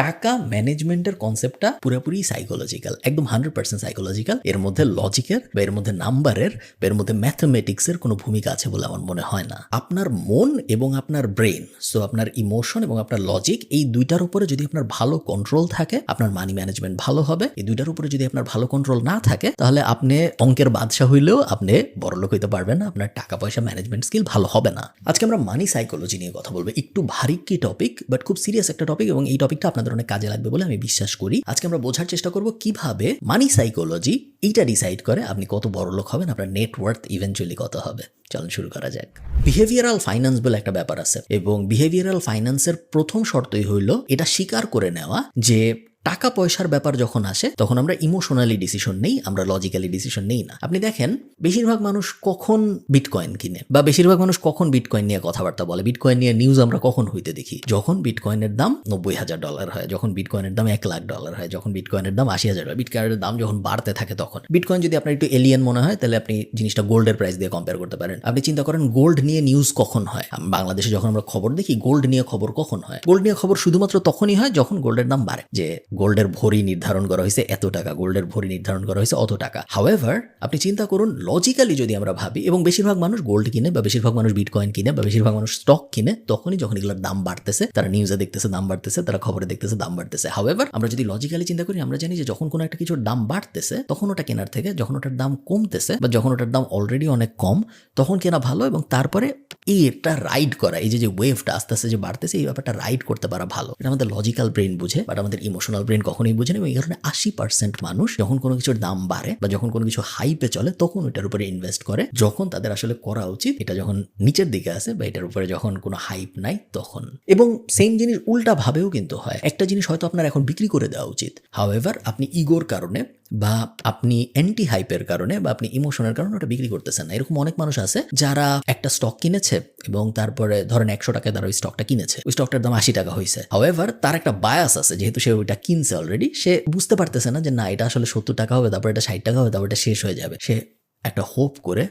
টাকা ম্যানেজমেন্টের কনসেপ্টটা পুরোপুরি সাইকোলজিক্যাল, একদম 100% সাইকোলজিক্যাল। এর মধ্যে লজিকের বা এর মধ্যে নাম্বারের বা এর মধ্যে ম্যাথমেটিক্সের কোনো ভূমিকা আছে বলে আমার মনে হয় না। আপনার মন এবং আপনার ব্রেন, সো আপনার ইমোশন এবং আপনার লজিক, এই দুইটার উপরে যদি আপনার ভালো কন্ট্রোল থাকে, আপনার মানি ম্যানেজমেন্ট ভালো হবে। এই দুইটার উপরে যদি আপনার ভালো কন্ট্রোল না থাকে, তাহলে আপনি অঙ্কের বাদশা হইলেও আপনি বড়লোক হইতে পারবেন না, আপনার টাকা পয়সা ম্যানেজমেন্ট স্কিল ভালো হবে না। আজকে আমরা মানি সাইকোলজি নিয়ে কথা বলবো। একটু ভারী কি টপিক, বাট খুব সিরিয়াস একটা টপিক, এবং এই টপিকটা আপনাদের অনেক কাজে লাগবে বলে আমি বিশ্বাস করি। আজকে আমরা বোঝার চেষ্টা করব কিভাবে মানি সাইকোলজি এইটা ডিসাইড করে আপনি কত বড় লোক হবেন, আপনার নেটওয়ার্থ ইভেন্চুয়ালি কত হবে। চলুন শুরু করা যাক। বিহেভিয়ারাল ফাইন্যান্স বলে একটা ব্যাপার আছে, এবং বিহেভিয়ারাল ফাইন্যান্সের প্রথম শর্তই হইল এটা স্বীকার করে নেওয়া যে টাকা পয়সার ব্যাপার যখন আসে তখন আমরা ইমোশনালি ডিসিশন নেই, আমরা লজিক্যালি ডিসিশন নেই না। আপনি দেখেন বেশিরভাগ মানুষ কখন বিটকয়েন কিনে, বা বেশিরভাগ মানুষ কখন বিটকয়েন নিয়ে কথাবার্তা বলে, বিটকয়েন নিয়ে নিউজ আমরা কখন হইতে দেখি? যখন বিটকয়েনের দাম $90,000 হয়, যখন বিটকয়েনের দাম $1,00,000 হয়, যখন বিটকয়েনের দাম $80,000, বিটকয়েনের দাম যখন বাড়তে থাকে তখন। বিটকয়েন যদি আপনার একটু এলিয়েন মনে হয়, তাহলে আপনি জিনিসটা গোল্ডের প্রাইস দিয়ে কম্পেয়ার করতে পারেন। আপনি চিন্তা করেন গোল্ড নিয়ে নিউজ কখন হয়? বাংলাদেশে যখন আমরা খবর দেখি, গোল্ড নিয়ে খবর কখন হয়? গোল্ড নিয়ে খবর শুধুমাত্র তখনই হয় যখন গোল্ডের দাম বাড়ে, যে গোল্ডের ভরি নির্ধারণ করা হয়েছে এত টাকা, গোল্ডের ভরি নির্ধারণ করা হয়েছে অত টাকা। হাউএভার আপনি চিন্তা করুন লজিক্যালি যদি আমরা ভাবি, এবং বেশিরভাগ মানুষ গোল্ড কিনে বা বেশিরভাগ মানুষ বিটকয়েন কিনে বা বেশিরভাগ মানুষ স্টক কিনে তখনই যখন এগুলোর দাম বাড়তেছে, তারা নিউজে দেখতেছে দাম বাড়তেছে, তারা খবরে দেখতেছে দাম বাড়তেছে। হাউএভার আমরা যদি লজিক্যালি চিন্তা করি, আমরা জানি যে যখন কোনো একটা কিছুর দাম বাড়তেছে তখন ওটা কেনার থেকে যখন ওটার দাম কমতেছে বা যখন ওটার দাম অলরেডি অনেক কম, তখন কেনা ভালো। এবং তারপরে এটা রাইড করা, এই যে ওয়েভটা আস্তে আস্তে যে বাড়তেছে, এই ব্যাপারটা রাইড করতে পারা ভালো। এটা আমাদের লজিক্যাল ব্রেন বুঝে, বাট আমাদের ইমোশনাল ব্রেন কখনোই বুঝে না। এবং এই কারণে 80% মানুষ যখন কোনো কিছুর দাম বাড়ে বা যখন কোনো কিছু হাইপে চলে তখন ওইটার উপরে ইনভেস্ট করে, যখন তাদের আসলে করা উচিত এটা যখন নিচের দিকে আসে বা এটার উপরে যখন কোনো হাইপ নাই তখন। এবং সেম জিনিস উল্টা ভাবেও কিন্তু হয়। একটা জিনিস হয়তো আপনার এখন বিক্রি করে দেওয়া উচিত, হাউএভার আপনি ইগোর কারণে বা আপনি অ্যান্টি হাইপের কারণে বা আপনি ইমোশনের কারণে ওটা বিক্রি করতেছেন না। এরকম অনেক মানুষ আছে যারা একটা স্টক কিনেছে এবং তারপরে ধরেন 100 টাকায় তারা ওই স্টকটা কিনেছে, ওই স্টকটার দাম 80 টাকা হয়েছে। হাউএভার তার একটা বায়াস আছে, যেহেতু সে ওইটা কিনছে অলরেডি, সে বুঝতে পারতেছে না যে না এটা আসলে 70 টাকা হবে, তারপর এটা 60 টাকা হবে, তারপর এটা শেষ হয়ে যাবে। সে একটা হোপ করে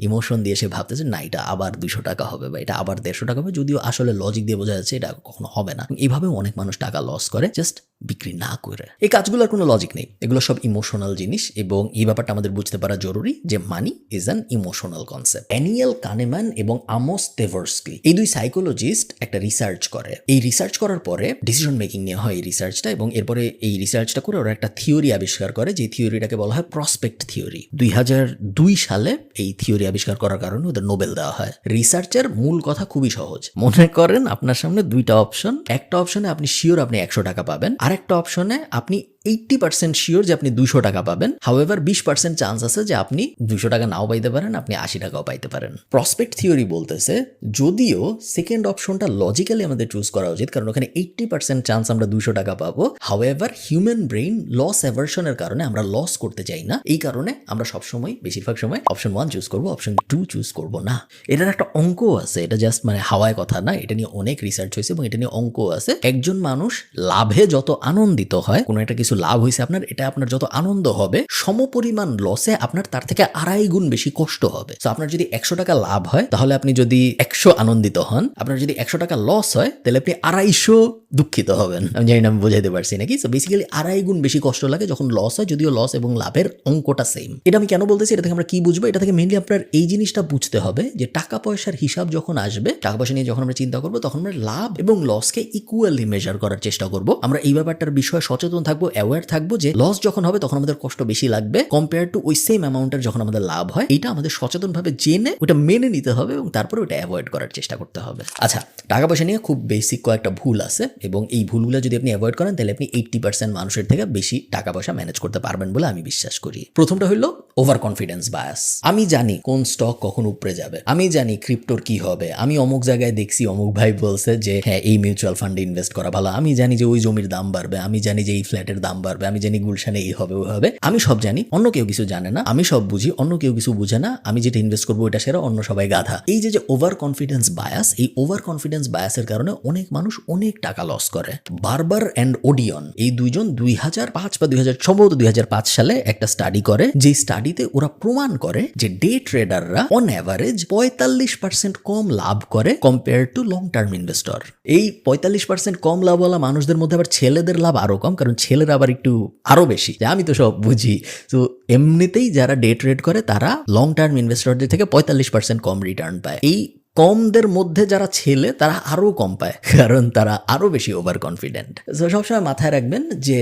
ইমোশন দিয়ে সে ভাবতেছে না এটা আবার 200 টাকা হবে বা এটা আবার 150 টাকা হবে, যদিও আসলে লজিক দিয়ে বোঝা যাচ্ছে এটা কখনো হবে না। এইভাবেও অনেক মানুষ টাকা লস করে জাস্ট বিক্রি না করে। এই কাজগুলোর কোনো লজিক নেই, এগুলো সব ইমোশনাল জিনিস, এবং এই ব্যাপারটা আমাদের বুঝতে পারা জরুরি যে money is an emotional concept. Daniel Kahneman এবং আমোস তেভারস্কি এই দুই সাইকোলজিস্ট একটা রিসার্চ করে। এই রিসার্চ করার পরে ডিসিশন মেকিং নিয়ে হয় এই রিসার্চটা, এবং এরপরে এই রিসার্চটা করে ওরা একটা থিওরি আবিষ্কার করে, যে থিওরিটাকে বলা হয় প্রসপেক্ট থিওরি। 2002 সালে এই থিওরি আবিষ্কার করার কারণে ওদের নোবেল দেওয়া হয়। রিসার্চের মূল কথা খুবই সহজ। মনে করেন আপনার সামনে দুইটা অপশন, একটা অপশনে আপনি শিওর আপনি 100 টাকা পাবেন, আরেকটা অপশনে আপনি 80% শিওর যে আপনি 200 টাকা পাবেন। হাউএভার 20% চান্স আছে যে আপনি 200 টাকা নাও পাইতে পারেন, আপনি 80 টাকাও পাইতে পারেন। প্রসপেক্ট থিওরি বলতেছে যদিও সেকেন্ড অপশনটা লজিক্যালি আমাদের চুজ করা উচিত, কারণ ওখানে 80% চান্স আমরা 200 টাকা পাবো। হাউএভার হিউম্যান ব্রেইন লস অ্যাভারশনের কারণে আমরা লস করতে চাই না, এই কারণে আমরা সবসময় বেশিরভাগ সময় অপশন 1 চুজ করবো, অপশন 2 চুজ করবো না। এটার একটা অঙ্ক আছে, এটা জাস্ট মানে হাওয়ায় কথা না, এটা নিয়ে অনেক রিসার্চ হয়েছে এবং এটা নিয়ে অঙ্ক আছে। একজন মানুষ লাভে যত আনন্দিত হয়, কোনো একটা কিছু লাভ হয়েছে আপনার, এটা আপনার যত আনন্দ হবে, সমপরিমাণ লসে আপনার তার থেকে 2.5 গুণ বেশি কষ্ট হবে। তো আপনার যদি 100 টাকা লাভ হয়, তাহলে আপনি যদি 100 আনন্দিত হন, আপনার যদি 100 টাকা লস হয়, তাহলে আপনি 250 দুঃখিত হবেন। আমি জানি না আমি বোঝাইতে পারছি নাকি। সো বেসিক্যালি 2.5 গুণ বেশি কষ্ট লাগে যখন লস হয়, যদিও লস এবং লাভের অঙ্কটা সেম। এটা আমি কেন বলতেছি, এটা থেকে আমরা কি বুঝবো? এটা থেকে মেইনলি আপনার এই জিনিসটা বুঝতে হবে যে টাকা পয়সার হিসাব যখন আসবে, টাকা পয়সা নিয়ে যখন আমরা চিন্তা করবো, তখন আমরা লাভ এবং লসকে ইকুয়ালি মেজার করার চেষ্টা করবো। আমরা এই ব্যাপারটার বিষয়ে সচেতন থাকবো, অ্যাওয়্যার থাকবো যে লস যখন হবে তখন আমাদের কষ্ট বেশি লাগবে কম্পেয়ার টু ওই সেম অ্যামাউন্টের যখন আমাদের লাভ হয়। এটা আমাদের সচেতনভাবে জেনে ওটা মেনে নিতে হবে এবং তারপরে ওটা অ্যাভয়েড করার চেষ্টা করতে হবে। আচ্ছা, টাকা পয়সা নিয়ে খুব বেসিক কয়েকটা ভুল আছে, এবং এই ভুলগুলো যদি আপনি অ্যাভয়েড করেন তাহলে আপনি 80% মানুষের থেকে বেশি টাকা পয়সা ম্যানেজ করতে পারবেন বলে আমি বিশ্বাস করি। প্রথমটা হলো ওভার কনফিডেন্স বায়াস। আমি জানি কোন স্টক কখন উপরে যাবে, আমি জানি ক্রিপ্টোর কি হবে, আমি অমুক জায়গায় দেখছি অমুক ভাই বলছে যে হ্যাঁ এই মিউচুয়াল ফান্ডে ইনভেস্ট করা ভালো, আমি জানি যে ওই জমির দাম বাড়বে, আমি জানি যে এই ফ্ল্যাটের দাম বাড়বে, আমি জানি গুলশানে এই হবে ওই হবে, আমি সব জানি, অন্য কেউ কিছু জানে না, আমি সব বুঝি, অন্য কেউ কিছু বুঝে না, আমি যেটা ইনভেস্ট করবো ওটা সেরা, অন্য সবাই গাধা। এই যে ওভার কনফিডেন্স বায়াস, এই ওভার কনফিডেন্স বায়াসের কারণে অনেক মানুষ অনেক টাকা লস করে। বারবার অ্যান্ড ওডিয়ন এই দুইজন 2005 বা 2005 সালে একটা স্টাডি করে, যে স্টাডিতে ওরা প্রমাণ করে যে ডে ট্রেডাররা অন অ্যাভারেজ 45% কম লাভ করে compare to long term investor. এই 45% কম লাভওয়ালা মানুষদের মধ্যে আবার ছেলেদের লাভ আরো কম, কারণ ছেলেরা আবার একটু আরো বেশি, যে আমি তো সব বুঝি। তো এমনিতেই যারা ডে ট্রেড করে তারা লং টার্ম ইনভেস্টরদের থেকে 45% কম রিটার্ন পায়। এই কমদের মধ্যে যারা ছেলে তারা আরো কম পায়, কারণ তারা আরো বেশি ওভার কনফিডেন্ট। সবসময় মাথায় রাখবেন যে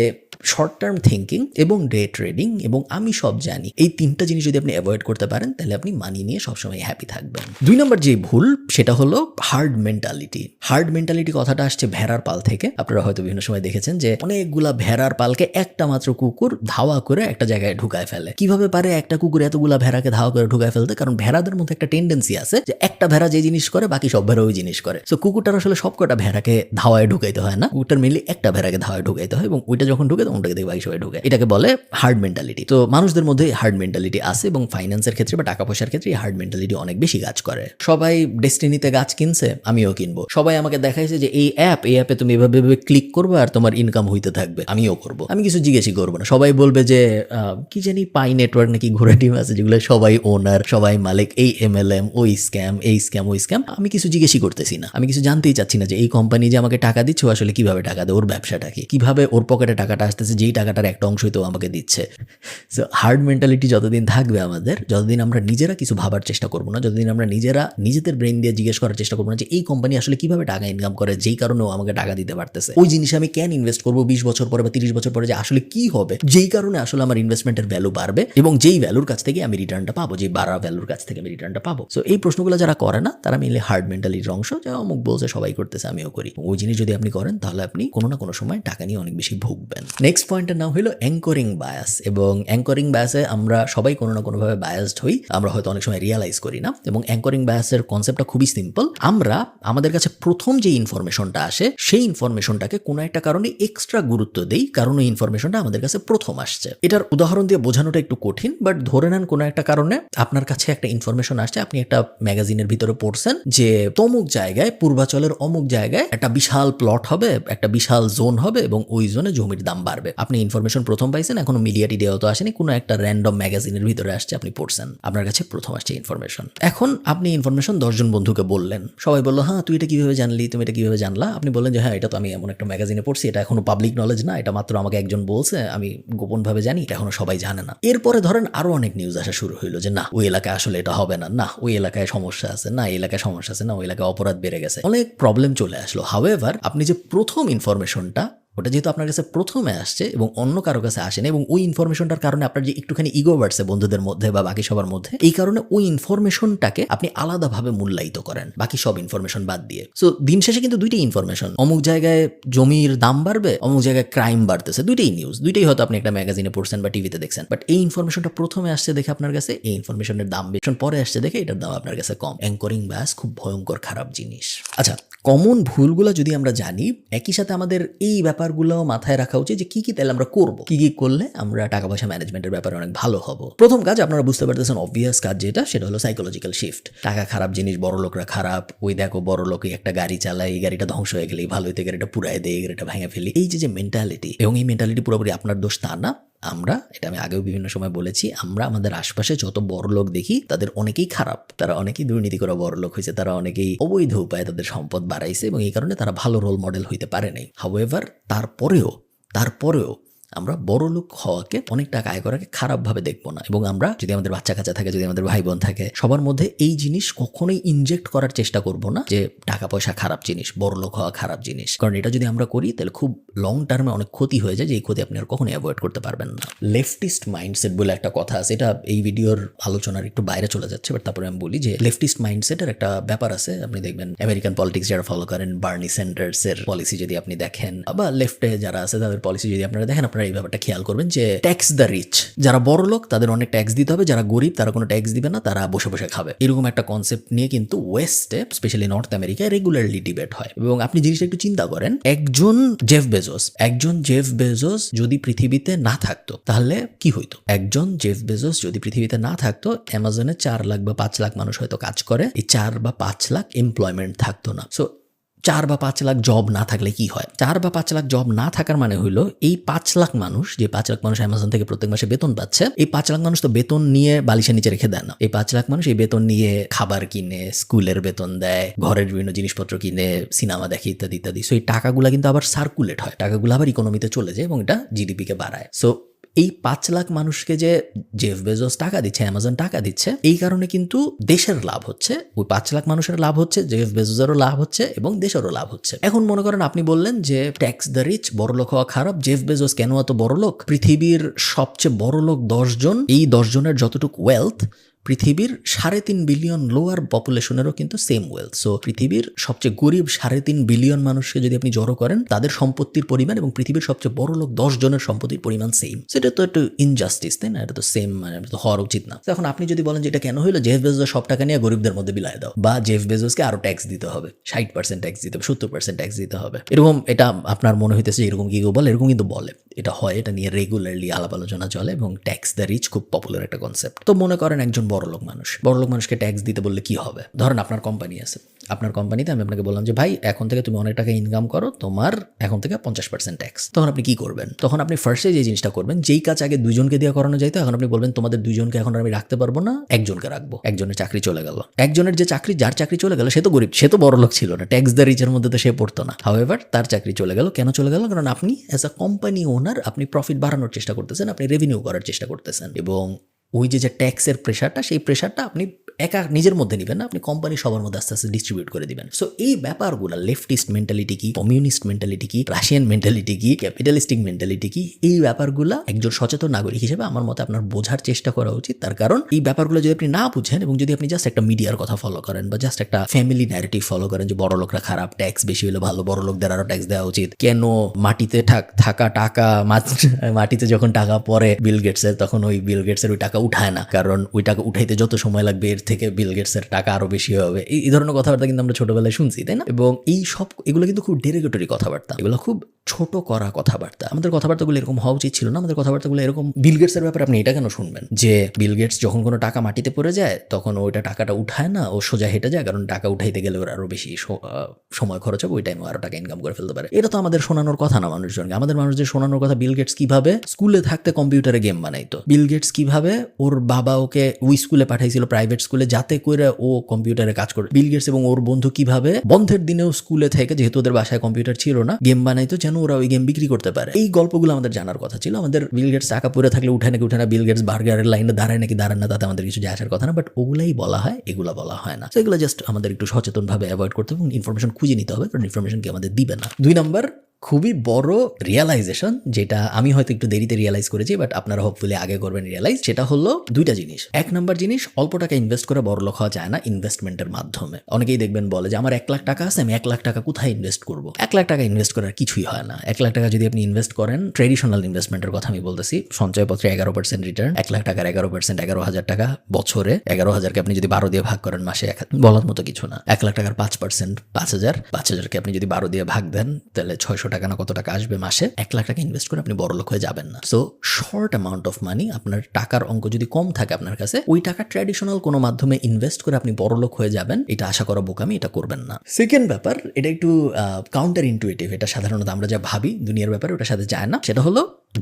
শর্ট টার্ম থিঙ্কিং এবং ডে ট্রেডিং এবং আমি সব জানি, এই তিনটা জিনিস যদি আপনি অ্যাভয়েড করতে পারেন তাহলে আপনি মানি নিয়ে সবসময় হ্যাপি থাকবেন। 2 নম্বর যে ভুল সেটা হলো হার্ড মেন্টালিটি। হার্ড মেন্টালিটি কথাটা আসছে ভেড়ার পাল থেকে। আপনারা হয়তো বিভিন্ন সময় দেখেছেন যে অনেকগুলা ভেড়ার পালকে একটা মাত্র কুকুর ধাওয়া করে একটা জায়গায় ঢুকায় ফেলে। কিভাবে পারে একটা কুকুর এতগুলা ভেড়াকে ধাওয়া করে ঢুকায় ফেলতে? কারণ ভেড়াদের মধ্যে একটা টেন্ডেন্সি আছে যে একটা ভেড়া যে জিনিস করে বাকি সব ভেড়া ওই জিনিস করে। সো কুকুরটার আসলে সবকটা ভেড়াকে ধাওয়ায় ঢুকাইতে হয় না, কুকুরটার মেনলি একটা ভেড়াকে ধাওয়ায় ঢুকাইতে হয়, এবং ওইটা যখন ঢুকে তখন ওটাকে দেখে বাকি সবাই ঢুকে। এটাকে বলে হার্ড মেন্টালিটি। তো মানুষদের মধ্যে হার্ড মেন্টালিটি আছে, এবং ফাইন্যান্সের ক্ষেত্রে বা টাকা পয়সার ক্ষেত্রে এই হার্ড মেন্টালিটি অনেক বেশি কাজ করে। সবাই ডেস্টিনিতে গাছ কিনছে, আমিও কিনবো। সবাই আমাকে দেখাইছে যে এই অ্যাপে তুমি এভাবে ক্লিক করবে আর তোমার ইনকাম হইতে থাকবে, আমিও করবো। আমি কিছু জিজ্ঞেসই করবো না। সবাই বলবে যে কি জানি পাই নেটওয়ার্ক নাকি ঘোরা টিম আছে, যেগুলো সবাই ওনার, সবাই মালিক, এই MLM, ওই স্ক্যাম, এই স্ক্যাম, ওই স্ক্যাম। আমি কিছু জিজ্ঞেসই করতেছি না, আমি কিছু জানতেই চাচ্ছি না যে এই কোম্পানি যে আমাকে টাকা দিচ্ছে আসলে কিভাবে টাকা দেয়, ওর ব্যবসাটা কি, কিভাবে ওর পকেটে টাকাটা আসতেছে, যেই টাকাটার একটা অংশই তো আমাকে দিচ্ছে। সো হার্ড মেন্টালিটি যতদিন থাকবে আমাদের, যতদিন আমরা নিজেরা কিছু ভাবার চেষ্টা করবো না, যতদিন আমরা নিজেরা নিজেদের ব্রেন দিয়ে জিজ্ঞেস করার চেষ্টা করবো না যে এই কোম্পানি আসলে কিভাবে টাকা ইনকাম করে, যেই কারণেও আমাকে টাকা দিতে পারতেছে, ওই জিনিসে আমি কেন ইনভেস্ট করবো 20 বছর পরে বা 30 বছর পরে, যে আসলে কি হবে, যেই কারণে আসলে আমার ইনভেস্টমেন্টের ভ্যালু বাড়বে এবং যেই ভ্যালুর কাছ থেকে আমি রিটার্নটা পাবো, যেই বাড়া ভ্যালুর কাছ থেকে আমি রিটার্নটা পাবো। সো এই প্রশ্নগুলো যারা করে না তারা মেনলি হার্ড মেন্টালিটির অংশ, যা অমুক বলছে সবাই করতেছে আমিও করি। ওই জিনিস যদি আপনি করেন তাহলে আপনি কোনো না কোনো সময় টাকা নিয়ে অনেক বেশি ভুগবেন। নেক্সট পয়েন্টের নাম হলো অ্যাঙ্করিং বায়াস। এবং অ্যাঙ্করিং বায়াসে আমরা সবাই কোনো না কোনোভাবে বায়াসড হই, আমরা হয়তো অনেক সময় রিয়ালাইজ করি না। এবং অ্যাঙ্করিং বায়াসের কনসেপ্টটা খুবই সিম্পল। আমরা আমাদের কাছে প্রথম যে ইনফরমেশনটা আসে সেই ইনফরমেশনটাকে কোনো একটা কারণে এক্সট্রা গুরুত্ব দেই, কারণ ওই ইনফরমেশনটা আমাদের কাছে প্রথম আসছে। এটার উদাহরণ দিয়ে বোঝানোটা একটু কঠিন, বাট ধরে নেন কোনো একটা কারণে আপনার কাছে একটা ইনফরমেশন আসছে, আপনি একটা ম্যাগাজিনের ভিতরে পড়ছেন যে তমুক জায়গায়, পূর্বাচলের অমুক জায়গায় একটা বিশাল প্লট হবে, একটা বিশাল জোন হবে এবং ওই জোনে জমির দাম বাড়বে। আপনি ইনফরমেশন প্রথম পাইছেন, এখনো মিডিয়া টিডিয়াও তো আসেনি, কোনো একটা র্যান্ডম ম্যাগাজিনের ভিতরে আসছে, আপনি পড়ছেন, আপনার কাছে প্রথম আসছে ইনফরমেশন। এখন আপনি ইনফরমেশন 10 জন বন্ধুকে বললেন, সবাই বললো হ্যাঁ তুই এটা কিভাবে জানলি, তুমি এটা কিভাবে জানলা? আপনি বললেন যে হ্যাঁ এটা তো আমি এমন একটা ম্যাগাজিনে পড়ছি, এটা এখনো পাবলিক নলেজ না, এটা মাত্র আমাকে একজন বলছে, আমি গোপনভাবে জানি, এটা এখনো সবাই জানে না। এরপরে ধরেন আরো অনেক নিউজ আসা শুরু হইলো যে না ওই এলাকায় আসলে এটা হবে না, না ওই এলাকায় সমস্যা আছে, না এই এলাকায় সমস্যা আছে, না ওই এলাকায় অপরাধ বেড়ে গেছে, অনেক প্রবলেম চলে আসলো। হাউএভার আপনি যে প্রথম ইনফরমেশনটা, ওটা যেহেতু আপনার কাছে প্রথমে আসছে এবং অন্য কারো কাছে আসেনি, এবং ওই ইনফরমেশনটার কারণে আপনার যে একটুখানি ইগো বাড়ছে বন্ধুদের মধ্যে বা বাকি সবার মধ্যে, এই কারণে ওই ইনফরমেশনটাকে আপনি আলাদাভাবে মূল্যায়িত করেন বাকি সব ইনফরমেশন বাদ দিয়ে। সো দিন শেষে কিন্তু দুইটাই ইনফরমেশন, অমুক জায়গায় জমির দাম বাড়বে, অমুক জায়গায় ক্রাইম বাড়তেছে, দুইটাই নিউজ, দুইটাই হয়তো আপনি একটা ম্যাগাজিনে পড়ছেন বা টিভিতে দেখছেন, বাট এই ইনফরমেশনটা প্রথমে আসছে দেখে আপনার কাছে এই ইনফরমেশনের দাম বেশি, পরে আসছে দেখে এটার দাম আপনার কাছে কম। অ্যাঙ্করিং বায়াস খুব ভয়ঙ্কর খারাপ জিনিস। আচ্ছা, কমন ভুলগুলো যদি আমরা জানি, একই সাথে আমাদের এই ব্যাপারগুলো মাথায় রাখা উচিত যে কি কি তাহলে আমরা করবো, কি কি করলে আমরা টাকা পয়সা ম্যানেজমেন্টের ব্যাপারে অনেক ভালো হব। প্রথম কাজ আপনারা বুঝতে পারতেছেন, অবভিয়াস কাজ যেটা, সেটা হলো সাইকোলজিক্যাল শিফট। টাকা খারাপ জিনিস, বড় লোকরা খারাপ, ওই দেখো বড় লোকই একটা গাড়ি চালায়, এই গাড়িটা ধ্বংস হয়ে গেলে ভালো হইতে গাড়িটা পুরাই দেয়, এই গাড়িটা ভেঙে ফেলি, এই যে মেন্টালিটি, এবং এই মেন্টালিটি পুরোপুরি আপনার দোষ তা না। এটা আমি আগেও বিভিন্ন সময় বলেছি, আমরা আমাদের আশপাশে যত বড় লোক দেখি তাদের অনেকেই খারাপ, তারা অনেকেই দুর্নীতি করে বড় লোক হয়েছে, তারা অনেকেই অবৈধ উপায়ে তাদের সম্পদ বাড়াইছে এবং এই কারণে তারা ভালো রোল মডেল হইতে পারে নাই। হাউএভার তারপরেও আমরা বড় লোক হওয়াকে, অনেক টাকা আয় করাকে খারাপভাবে দেখবো না, এবং আমরা যদি আমাদের বাচ্চা কাচ্চা থাকে, যদি আমাদের ভাই বোন থাকে, সবার মধ্যে এই জিনিস কখনোই ইনজেক্ট করার চেষ্টা করবো না যে টাকা পয়সা খারাপ জিনিস, বড় লোক হওয়া খারাপ জিনিস, কারণ এটা যদি আমরা করি তাহলে খুব লং টার্মে অনেক ক্ষতি হয়ে যায়, যে এই ক্ষতি আপনি আর কখনোই অ্যাভয়েড করতে পারবেন না। লেফটিস্ট মাইন্ডসেট বলে একটা কথা আছে, এটা এই ভিডিওর আলোচনার একটু বাইরে চলে যাচ্ছে, বাট তারপরে আমি বলি যে লেফটিস্ট মাইন্ডসেটের একটা ব্যাপার আছে। আপনি দেখবেন আমেরিকান পলিটিক্স যারা ফলো করেন, বার্নি স্যান্ডার্সের পলিসি যদি আপনি দেখেন, বা লেফটে যারা আছে তাদের পলিসি যদি আপনারা দেখেন, আপনারা এই ব্যাপারটা খেয়াল করবেন যে ট্যাক্স দ্য রিচ, যারা বড় লোক তাদের অনেক ট্যাক্স দিতে হবে, যারা গরিব তারা কোনো ট্যাক্স দিবে না, তারা বসে বসে খাবে। এরকম একটা কনসেপ্ট নিয়ে কিন্তু ওয়েস্টে স্পেশালি নর্থ আমেরিকায় রেগুলারলি ডিবেট হয়। এবং আপনি জিনিসটা একটু চিন্তা করেন, একজন জেফ বেজোস যদি পৃথিবীতে না থাকতো তাহলে কি হইতো? একজন জেফ বেজোস যদি পৃথিবীতে না থাকতো, অ্যামাজনে 4 লাখ বা 5 লাখ মানুষ হয়তো কাজ করে, এই 4 বা 5 লাখ এমপ্লয়মেন্ট থাকতো না। সো 4 বা 5 লাখ জব না থাকলে কি হয়? 4 বা 5 লাখ জব না থাকার মানে হইলো এই 5 লাখ মানুষ, যে 5 লাখ মানুষ অ্যামাজন থেকে প্রত্যেক মাসে বেতন পাচ্ছে, এই 5 লাখ মানুষ তো বেতন নিয়ে বালিশের নিচে রেখে দেয় না। এই 5 লাখ মানুষ এই বেতন নিয়ে খাবার কিনে, স্কুলের বেতন দেয়, ঘরের বিভিন্ন জিনিসপত্র কিনে, সিনেমা দেখে, ইত্যাদি ইত্যাদি। সো এই টাকাগুলা কিন্তু আবার সার্কুলেট হয়, টাকাগুলো আবার ইকোনমিতে চলে যায় এবং এটা জিডিপিকে বাড়ায়। সো এই 5 লাখ মানুষকে যে জেফ বেজোস টাকা দিচ্ছে, অ্যামাজন টাকা দিচ্ছে, এই কারণে কিন্তু দেশের লাভ হচ্ছে, ওই 5 লাখ মানুষের লাভ হচ্ছে, জেফ বেজোসেরও লাভ হচ্ছে এবং দেশেরও লাভ হচ্ছে। এখন মনে করেন আপনি বললেন যে ট্যাক্স দ্য রিচ, বড় লোক হওয়া খারাপ, জেফ বেজোস কেন এত বড় লোক? পৃথিবীর সবচেয়ে বড় লোক 10 জন, এই 10 জনের যতটুকু ওয়েলথ পৃথিবীর 3.5 বিলিয়ন লোয়ার পপুলেশনেরও কিন্তু সেম ওয়েলথ। সো পৃথিবীর সবচেয়ে গরিব 3.5 বিলিয়ন মানুষকে যদি আপনি জড়ো করেন, তাদের সম্পত্তির পরিমাণ এবং পৃথিবীর সবচেয়ে বড় লোক 10 জনের সম্পত্তির পরিমাণ সেম। সেটা তো একটু ইনজাস্টিস, তাই না? এটা তো সেম, মানে তো হওয়ার উচিত না। এখন আপনি যদি বলেন যে এটা কেন হলো, জেফ বেজোস সব টাকা নিয়ে গরিবদের মধ্যে বিলায় দাও, বা জেফ বেজোসকে আরো ট্যাক্স দিতে হবে, 60% ট্যাক্স দিতে হবে, 70% ট্যাক্স দিতে হবে, এরকম এটা আপনার মনে হইতেছে এরকম কি বলে? এরকম কিন্তু বলে, এটা হয়, এটা নিয়ে রেগুলারলি আলাপ আলোচনা চলে এবং ট্যাক্স দ্য রিচ খুব পপুলার একটা কনসেপ্ট। তো মনে করেন একজন বড়লোক মানুষকে ট্যাক্স দিতে বললে কি হবে? ধরেন আপনার কোম্পানি আছে, আপনার কোম্পানিতে আমি আপনাকে বললাম যে ভাই এখন থেকে তুমি অনেক টাকা ইনকাম করো, তোমার এখন থেকে 50% ট্যাক্স। তখন আপনি কি করবেন? তখন আপনি ফার্স্টে যে জিনিসটা করবেন, যেই কাজ আগে 2 জনকে দিয়ে করানো যাইতো, এখন আপনি বলবেন তোমাদের 2 জনকে এখন আমি রাখতে পারবো না, 1 জনকে রাখবো। একজনের চাকরি চলে গেল, একজনের যে চাকরি, যার চাকরি চলে গেল সে তো গরিব, সে তো বড় লোক ছিল না, ট্যাক্স দ্য রিচের মধ্যে তো সে পড়তো না। হাউএভার তার চাকরি চলে গেল। কেন চলে গেল? কারণ আপনি অ্যাজ আ কোম্পানি ওনার আপনি প্রফিট বাড়ানোর চেষ্টা করতেছেন, আপনি রেভিনিউ করার চেষ্টা করতেছেন, এবং ওই যে ট্যাক্সের প্রেশারটা, সেই প্রেশারটা আপনি একা নিজের মধ্যে নেবেন না, আপনি কোম্পানি সবার মধ্যে আস্তে আস্তে ডিস্ট্রিবিউট করে দিবেন। সো এই ব্যাপারগুলো, লেফটিস্ট মেন্টালিটি কি, কমিউনিস্ট মেন্টালিটি কি, রাশিয়ান মেন্টালিটি কি, ক্যাপিটালিস্টিক মেন্টালিটি কি, এই ব্যাপারগুলো একজন সচেতন নাগরিক হিসেবে আমার মতে আপনার বোঝার চেষ্টা করা উচিত। তার কারণ এই ব্যাপারগুলো যদি আপনি না বুঝেন এবং যদি আপনি জাস্ট একটা মিডিয়ার কথা ফলো করেন বা জাস্ট একটা ফ্যামিলি ন্যারেটিভ ফলো করেন যে বড় লোকরা খারাপ, ট্যাক্স বেশি হলে ভালো, বড় লোকদের আরো ট্যাক্স দেওয়া উচিত, কেন মাটিতে থাকা টাকা, মাটিতে যখন টাকা পড়ে বিল গেটসের, তখন ওই বিল গেটসের ওই টাকা উঠায় না, কারণ ওই টাকা উঠাইতে যত সময় লাগবে এর থেকে বিল গেটসের টাকা আরো বেশি হবে। এই ধরনের কথাবার্তা কিন্তু আমরা ছোটবেলায় শুনছি, তাই না? এবং এই সব এগুলো কিন্তু খুব ডেরিগেটরি কথাবার্তা, এগুলো খুব ছোট করা কথাবার্তা। আমাদের কথাবার্তাগুলো এরকম হওয়া উচিত ছিল না। আমাদের কথাবার্তাগুলো এরকম, বিল গেটসের ব্যাপারে আপনি এটা কেন শুনবেন যে বিল গেটস যখন কোনো টাকা মাটিতে পড়ে যায় তখন ওইটা টাকাটা উঠায় না, ও সোজা হেঁটে যায়, কারণ টাকা উঠাইতে গেলে ওর আরো বেশি সময় খরচ হবে, ওই টাইমে আরো টাকা ইনকাম করে ফেলতে পারে। এটা তো আমাদের শোনানোর কথা না মানুষজনকে। আমাদের মানুষদের শোনানোর কথা বিল গেটস কিভাবে স্কুলে থাকতে কম্পিউটারে গেম বানাইতো, বিল গেটস কিভাবে ওর বাবা ওকে ওই স্কুলে পাঠাইছিল, প্রাইভেট স্কুলে, যাতে করে ও কম্পিউটারে কাজ করে। বিল গেটস এবং ওর বন্ধু কিভাবে বন্ধের দিনেও স্কুলে থেকে, যেহেতু ওদের বাসায় কম্পিউটার ছিল না, গেম বানাইতো যেন ওরা ওই গেম বিক্রি করতে পারে। এই গল্পগুলো আমাদের জানার কথা ছিল। আমাদের বিল গেটস টাকা পড়ে থাকলে উঠে না, বিল গেটস বার্গারের লাইনে দাঁড়ায় নাকি দাঁড়ায় না, তাতে আমাদের কিছু যায় আসার কথা না। বাট ওগুলাই বলা হয়, এগুলা বলা হয় না। এগুলো জাস্ট আমাদের একটু সচেতনভাবে অ্যাভয়েড করতে হবে এবং ইনফরমেশন খুঁজে নিতে হবে, কারণ ইনফরমেশন কি আমাদের দিবে না। 2 নাম্বার খুবই বড় রিয়ালাইজেশন, যেটা আমি হয়তো একটু দেরিতে রিয়ালাইজ করেছি, বাট আপনারা হোপফুলি আগে করবেন রিয়ালাইজ। সেটা হলো 2টা জিনিস। 1 নাম্বার জিনিস, অল্প টাকা ইনভেস্ট করে বড় লোক হওয়া যায় না ইনভেস্টমেন্টের মাধ্যমে। অনেকেই দেখবেন বলে যে আমার 1 লাখ টাকা আছে, আমি 1 লাখ টাকা কোথায় ইনভেস্ট করবো? 1 লাখ টাকা ইনভেস্ট করার কিছুই হয় না। 1 লাখ টাকা যদি আপনি ইনভেস্ট করেন, ট্রেডিশনাল ইনভেস্টমেন্টের কথা আমি বলতেছি, সঞ্চয়পত্রে 11% রিটার্ন, 1 লাখ টাকার 11%, 11,000 টাকা বছরে, 11,000কে আপনি যদি 12 দিয়ে ভাগ করেন মাসে, বলার মতো কিছু না। 1 লাখ টাকার 5%, 5,000কে আপনি যদি 12 দিয়ে ভাগ দেন, তাহলে 600 টাকা না কত টাকা আসবে মাসে। 1 লাখ টাকা ইনভেস্ট করে আপনি বড় লোক হয়ে যাবেন না। So short amount of money, আপনার টাকার অঙ্ক যদি কম থাকে আপনার কাছে, ওই টাকা ট্র্যাডিশনাল কোনো মাধ্যমে ইনভেস্ট করে আপনি বড় লোক হয়ে যাবেন, এটা আশা করা বোকামি, এটা করবেন না। সেকেন্ড ব্যাপার, এটা একটু কাউন্টার ইনটুইটিভ, এটা সাধারণত আমরা যা ভাবি দুনিয়ার ব্যাপারে ওটার সাথে যায় না। সেটা হলো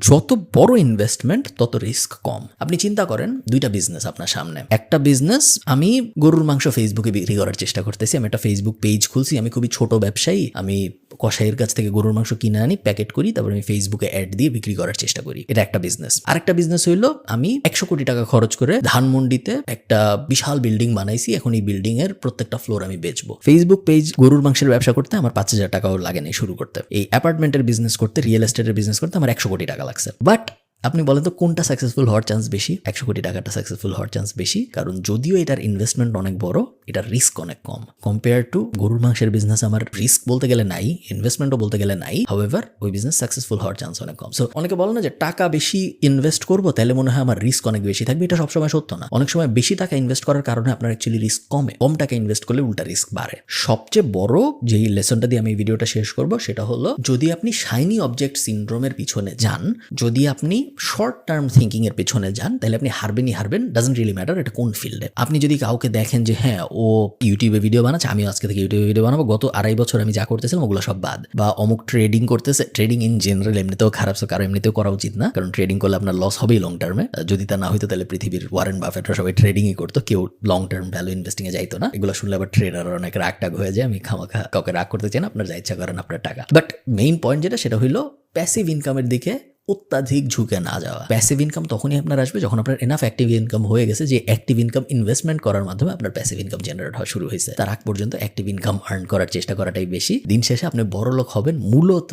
যত বড় ইনভেস্টমেন্ট তত রিস্ক কম। আপনি চিন্তা করেন 2টা বিজনেস আপনার সামনে। একটা বিজনেস, আমি গরুর মাংস ফেসবুকে বিক্রি করার চেষ্টা করতেছি, আমি একটা ফেসবুক পেজ খুলছি, আমি খুবই ছোট ব্যবসায়ী, আমি কসাইয়ের কাছ থেকে গরুর মাংস কিনে আনি, প্যাকেট করি, তারপর আমি ফেসবুকে অ্যাড দিয়ে বিক্রি করার চেষ্টা করি। এটা একটা বিজনেস। আরেকটা বিজনেস হইলো, আমি 100 কোটি টাকা খরচ করে ধানমন্ডিতে একটা বিশাল বিল্ডিং বানাইছি, এখন এই বিল্ডিং এর প্রত্যেকটা ফ্লোর আমি বেচবো। ফেসবুক পেজ গরুর মাংসের ব্যবসা করতে আমার 5,000 টাকাও লাগে নাই শুরু করতে। এই অ্যাপার্টমেন্টের বিজনেস করতে, রিয়েল এস্টেটের বিজনেস করতে আমার 100 কোটি টাকা লাগছে। বাট আপনি বলেন তো কোনটা সাকসেসফুল হওয়ার চান্স বেশি? 100 কোটি টাকাটা সাকসেসফুল হওয়ার চান্স বেশি, কারণ যদিও এটার ইনভেস্টমেন্ট অনেক বড়, এটার রিস্ক অনেক কম কম্পেয়ার টু গরুর মাংসের বিজনেস। আমার রিস্ক বলতে গেলে নাই, ইনভেস্টমেন্টও বলতে গেলে নাই, হাউএভার ওই বিজনেস সাকসেসফুল হওয়ার চান্স অনেক কম। সো অনেকে বলে না যে টাকা বেশি ইনভেস্ট করবো তাহলে মনে হয় আমার রিস্ক অনেক বেশি থাকবে, এটা সবসময় সত্য না। অনেক সময় বেশি টাকা ইনভেস্ট করার কারণে আপনার অ্যাকচুয়ালি রিস্ক কমে, কম টাকা ইনভেস্ট করলে উল্টা রিস্ক বাড়ে। সবচেয়ে বড় যেই লেসনটা দিয়ে আমি এই ভিডিওটা শেষ করব সেটা হলো, যদি আপনি শাইনি অবজেক্ট সিনড্রোমের পিছনে যান, যদি আপনি শর্ট টার্ম থিঙ্কিং এর পিছনে যান, তাহলে আপনি হারবেন, ডাজন্ট রিয়েলি ম্যাটার এটা কোন ফিল্ডে। আপনি যদি কাউকে দেখেন যে হ্যাঁ ও ইউটিউবে ভিডিও বানাচ্ছে, আমিও আজকে থেকে ইউটিউবে ভিডিও বানাবো, গত 2.5 বছর আমি যা করতেছিলাম ওগুলো সব বাদ, বা অমুক ট্রেডিং করতেছে, ট্রেডিং ইন জেনারেল এমনিতেও খারাপ, কারো এমনিতেও করা উচিত না, কারণ ট্রেডিং করলে আপনার লস হবেই লং টার্মে। যদি তা না হইতো তাহলে পৃথিবীর ওয়ারেন বাফেটরা সবাই ট্রেডিংই করতো, কেউ লং টার্ম ভ্যালু ইনভেস্টিং এ যাইতো না। এগুলো শুনলে আবার ট্রেডার অনেক রাগ টাগ হয়ে যায়, আমি খামাখা কাউকে রাগ করতে চাই না, আপনার যা ইচ্ছা করেন আপনার টাকা। বাট মেইন পয়েন্ট যেটা সেটা হইলো প্যাসিভ ইনকামের দিকে অত্যাধিক ঝুঁকে না যাওয়া। প্যাসিভ ইনকাম তখনই আপনার আসবে যখন আপনার এনাফ অ্যাক্টিভ ইনকাম হয়ে গেছে, যে অ্যাক্টিভ ইনকাম ইনভেস্টমেন্ট করার মাধ্যমে আপনার প্যাসিভ ইনকাম জেনারেট হওয়া শুরু হয়েছে। তার আগ পর্যন্ত অ্যাক্টিভ ইনকাম আর্ন করার চেষ্টা করাটাই বেশি। দিন শেষে আপনি বড়লোক হবেন মূলত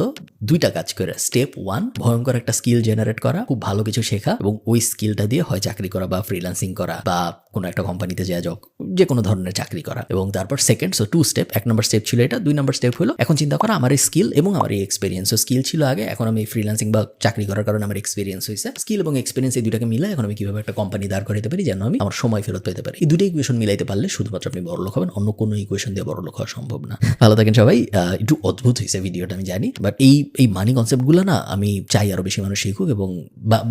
2টা কাজ করে। স্টেপ 1, ভয়ঙ্কর একটা স্কিল জেনারেট করা, খুব ভালো কিছু শেখা এবং ওই স্কিলটা দিয়ে হয় চাকরি করা বা ফ্রিল্যান্সিং করা বা কোনো একটা কোম্পানিতে যে কোনো ধরনের চাকরি করা। এবং তারপর সেকেন্ড, সো 2 স্টেপ। 1 নম্বর স্টেপ ছিল এটা, 2 নম্বর স্টেপ হলো এখন চিন্তা করা আমার এই স্কিল এবং আমার এই এক্সপিরিয়েন্স। স্কিল ছিল আগে, এখন আমি ফ্রিল্যান্সিং বা চাকরি করার কারণে আমার এক্সপিরিয়েন্স হয়েছে, স্কিল এবং এক্সপিরিয়েন্স এই দুটাকে মিলে এখন আমি কিভাবে একটা কোম্পানি দাঁড় করাতে পারি যেন আমি আমার সময় ফেরত পেতে পারি। এই দুটো ইকুয়েশন মিলাইতে পারলে শুধুমাত্র আপনি বড়লোক হবেন, অন্য কোনো ইকুয়েশন দিয়ে বড়লোক হওয়া সম্ভব না। ভালো থাকেন সবাই। একটু অদ্ভুত হয়েছে ভিডিওটা আমি জানি, বাট এই মানি কনসেপ্টগুলো না আমি চাই আরো বেশি মানুষ শিখুক এবং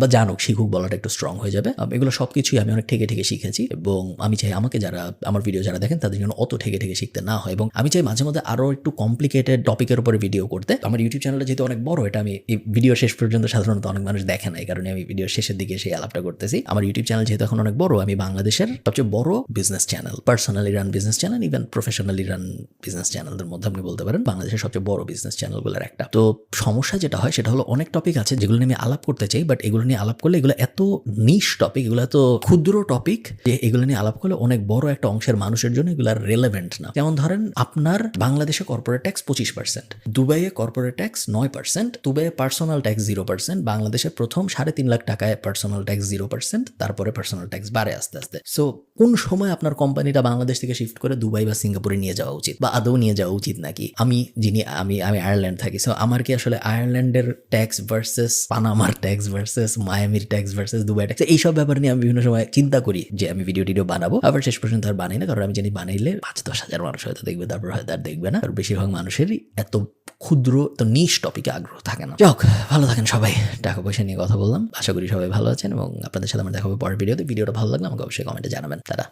বা জানুক, শিখুক বলাটা একটু স্ট্রং হয়ে যাবে। এগুলো সবকিছুই আমি অনেক ঠেকে শিখেছি এবং আমি চাই আমাকে যারা আমার ভিডিও যারা দেখেন তাদের জন্য অত ঠেকে শিখতে না হয়। এবং আমি চাই মাঝে মধ্যে আরো একটু কমপ্লিকেটেড টপিকের উপরে ভিডিও করতে। আমার ইউটিউব চ্যানেলটা যেহেতু অনেক বড়, এটা আমি এই ভিডিও শেষ পর্যন্ত সাধারণত অনেক মানুষ দেখে না, এই কারণে আমি ভিডিও শেষের দিকে সেই আলাপটা করতেছি। আমার ইউটিউব চ্যানেল যেহেতু এখন অনেক বড়, আমি বাংলাদেশের সবচেয়ে বড় business channel, personally run business channel, even professionally run business চ্যানেলদের মধ্যে আপনি বলতে পারেন বাংলাদেশের সবচেয়ে বড় বিজনেস চ্যানেলগুলোর একটা। তো সমস্যা যেটা হয় সেটা হলো অনেক টপিক আছে যেগুলো নিয়ে আমি আলাপ করতে চাই, বাট এগুলো নিয়ে আলাপ করলে এগুলো এত নিশ টপিক, এগুলো এত ক্ষুদ্র টপিক যে এগুলো নিয়ে আলাপ করলে অনেক বড় একটা অংশের মানুষের জন্য এগুলো রেলেভেন্ট না। যেমন ধরেন আপনার বাংলাদেশে কর্পোরেট ট্যাক্স 25%, দুবাইয়ে কর্পোরেট ট্যাক্স 9%, দুবাইয়ে পার্সোনাল ট্যাক্স 0%, বাংলাদেশে প্রথম 3.5 লাখ টাকায় পার্সোনাল ট্যাক্স 0%, তারপরে পার্সোনাল ট্যাক্স বাড়ে আস্তে আস্তে। সো কোন সময় আপনার কোম্পানিটা বাংলাদেশ থেকে শিফট করে দুবাই বা সিঙ্গাপুরে নিয়ে যাওয়া উচিত, বা আদৌ নিয়ে যাওয়া উচিত নাকি? আমি আয়ারল্যান্ড থাকি, সো আমার কি আসলে আয়ারল্যান্ডের ট্যাক্স ভার্সেস পানামার ট্যাক্স ভার্সেস মায়ামির ট্যাক্স ভার্সেস দুবাই ট্যাক্স, এইসব ব্যাপার নিয়ে আমি বিভিন্ন সময় চিন্তা করি যে আমি ভিডিও বানাবো, আবার শেষ পর্যন্ত আর বানাই না, কারণ আমি জানি বানাইলে 5-10 হাজার মানুষ হয়তো দেখবে, তারপর হয়তো আর দেখবে না। আর বেশিরভাগ মানুষেরই এত ক্ষুদ্র তো নিশ টপিকে আগ্রহ থাকে না। যাক, ভালো থাকেন সবাই। টাকা পয়সা নিয়ে কথা বললাম, আশা করি সবাই ভালো আছেন এবং আপনাদের সাথে আমার দেখা হবে পরের ভিডিওতে। ভিডিওটা ভালো লাগলে আমাকে অবশ্যই কমেন্টে জানাবেন। তারা